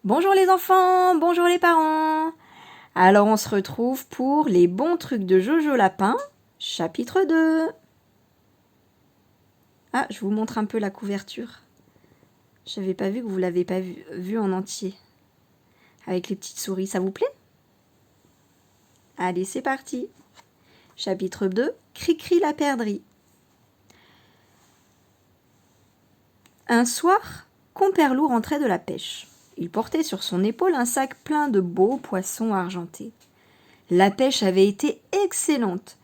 Bonjour les enfants, bonjour les parents. Alors on se retrouve pour les bons trucs de Jojo Lapin, chapitre 2. Ah, je vous montre un peu la couverture. J'avais pas vu que vous l'avez pas vu en entier. Avec les petites souris, ça vous plaît? Allez, c'est parti. Chapitre 2, Cricri la perdrix. Un soir, Comperlou rentrait de la pêche. Il portait sur son épaule un sac plein de beaux poissons argentés. La pêche avait été excellente.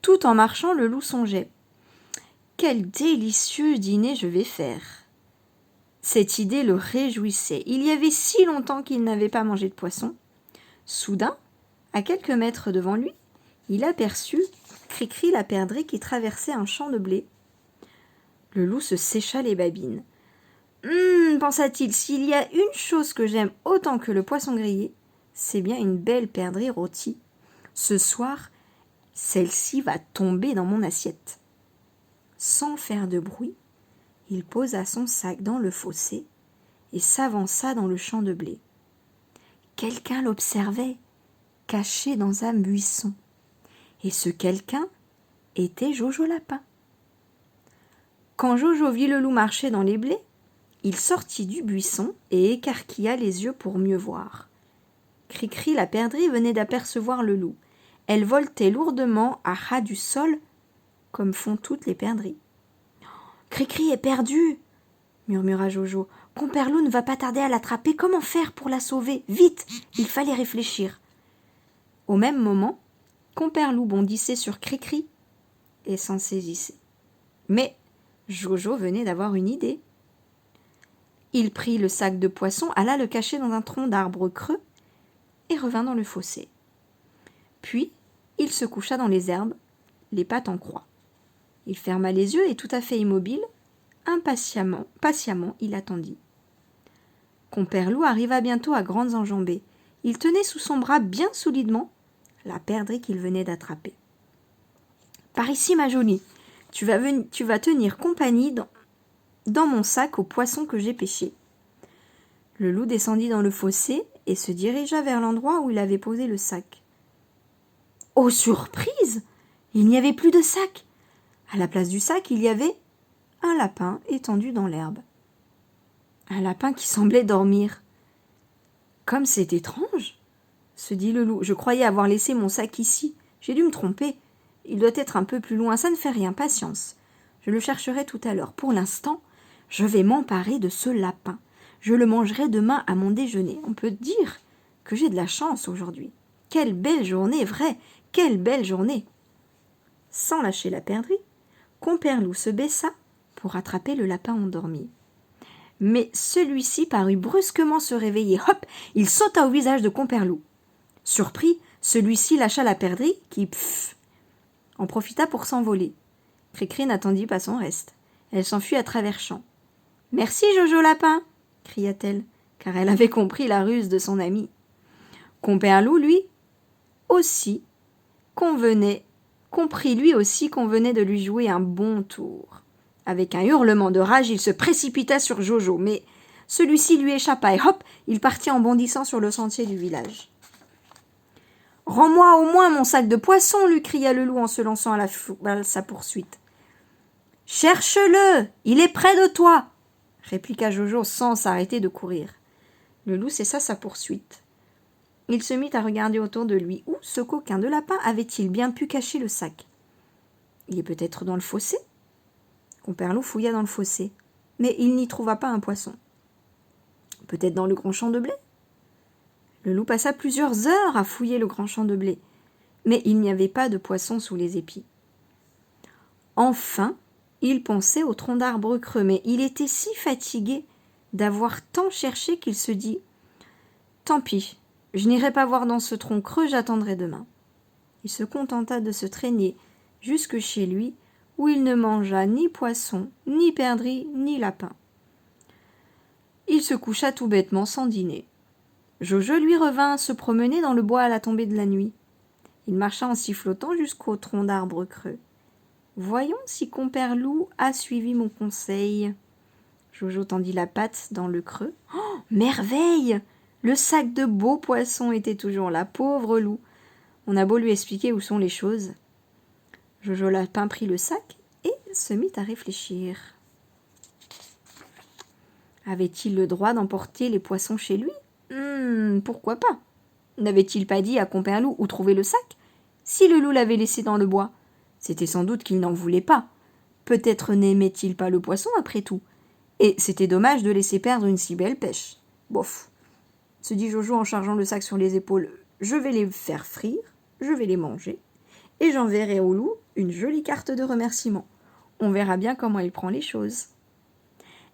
Tout en marchant, le loup songeait. Quel délicieux dîner je vais faire. Cette idée le réjouissait. Il y avait si longtemps qu'il n'avait pas mangé de poisson. Soudain, à quelques mètres devant lui, il aperçut Cricri la perdrix qui traversait un champ de blé. Le loup se sécha les babines. Pensa-t-il, s'il y a une chose que j'aime autant que le poisson grillé, c'est bien une belle perdrix rôtie. Ce soir, celle-ci va tomber dans mon assiette. Sans faire de bruit, il posa son sac dans le fossé et s'avança dans le champ de blé. Quelqu'un l'observait, caché dans un buisson. Et ce quelqu'un était Jojo Lapin. Quand Jojo vit le loup marcher dans les blés, il sortit du buisson et écarquilla les yeux pour mieux voir. Cricri la perdrix venait d'apercevoir le loup. Elle voltait lourdement à ras du sol, comme font toutes les perdrix. « Cricri est perdue !» murmura Jojo. « Comperlou ne va pas tarder à l'attraper. Comment faire pour la sauver ? Vite !» Il fallait réfléchir. Au même moment, Comperlou bondissait sur Cricri et s'en saisissait. Mais Jojo venait d'avoir une idée. Il prit le sac de poisson, alla le cacher dans un tronc d'arbre creux et revint dans le fossé. Puis, il se coucha dans les herbes, les pattes en croix. Il ferma les yeux et, tout à fait immobile, patiemment, il attendit. Comperlou arriva bientôt à grandes enjambées. Il tenait sous son bras bien solidement la perdrix qu'il venait d'attraper. « Par ici, ma jolie, tu vas tenir compagnie dans mon sac aux poissons que j'ai pêchés. » Le loup descendit dans le fossé et se dirigea vers l'endroit où il avait posé le sac. Oh, surprise! Il n'y avait plus de sac. À la place du sac, il y avait un lapin étendu dans l'herbe. Un lapin qui semblait dormir. « Comme c'est étrange !» se dit le loup. « Je croyais avoir laissé mon sac ici. J'ai dû me tromper. Il doit être un peu plus loin. Ça ne fait rien, patience. Je le chercherai tout à l'heure. Pour l'instant, je vais m'emparer de ce lapin. Je le mangerai demain à mon déjeuner. On peut dire que j'ai de la chance aujourd'hui. Quelle belle journée, vrai, quelle belle journée !» Sans lâcher la perdrix, Comperlou se baissa pour attraper le lapin endormi. Mais celui-ci parut brusquement se réveiller. Hop, il sauta au visage de Comperlou. Surpris, celui-ci lâcha la perdrix qui, en profita pour s'envoler. Cricri n'attendit pas son reste. Elle s'enfuit à travers champs. « Merci, Jojo Lapin !» cria-t-elle, car elle avait compris la ruse de son ami. Comperlou, lui aussi, comprit lui aussi qu'on venait de lui jouer un bon tour. Avec un hurlement de rage, il se précipita sur Jojo, mais celui-ci lui échappa et hop, il partit en bondissant sur le sentier du village. « Rends-moi au moins mon sac de poisson !» lui cria le loup en se lançant à sa poursuite. « Cherche-le, il est près de toi !» répliqua Jojo sans s'arrêter de courir. Le loup cessa sa poursuite. Il se mit à regarder autour de lui. Où ce coquin de lapin avait-il bien pu cacher le sac ? Il est peut-être dans le fossé ? Comperlou fouilla dans le fossé, mais il n'y trouva pas un poisson. Peut-être dans le grand champ de blé ? Le loup passa plusieurs heures à fouiller le grand champ de blé, mais il n'y avait pas de poisson sous les épis. Enfin, il pensait au tronc d'arbre creux, mais il était si fatigué d'avoir tant cherché qu'il se dit « Tant pis, je n'irai pas voir dans ce tronc creux, j'attendrai demain. » Il se contenta de se traîner jusque chez lui, où il ne mangea ni poisson, ni perdrix, ni lapin. Il se coucha tout bêtement sans dîner. Jojo lui revint se promener dans le bois à la tombée de la nuit. Il marcha en sifflotant jusqu'au tronc d'arbre creux. « Voyons si Comperlou a suivi mon conseil. » Jojo tendit la patte dans le creux. « Oh, merveille ! Le sac de beaux poissons était toujours là, pauvre loup. On a beau lui expliquer où sont les choses. Jojo Lapin prit le sac et se mit à réfléchir. Avait-il le droit d'emporter les poissons chez lui? Pourquoi pas? N'avait-il pas dit à Compère-Loup où trouver le sac? Si le loup l'avait laissé dans le bois, c'était sans doute qu'il n'en voulait pas. Peut-être n'aimait-il pas le poisson après tout. Et c'était dommage de laisser perdre une si belle pêche. Bof, se dit Jojo en chargeant le sac sur les épaules. Je vais les faire frire, je vais les manger, et j'enverrai au loup une jolie carte de remerciement. On verra bien comment il prend les choses.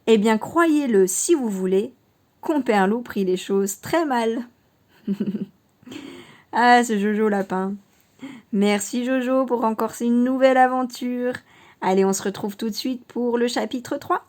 Eh bien, croyez-le si vous voulez, Compère Loup prit les choses très mal. Ah, ce Jojo Lapin. Merci Jojo pour encore une nouvelle aventure. Allez, on se retrouve tout de suite pour le chapitre 3.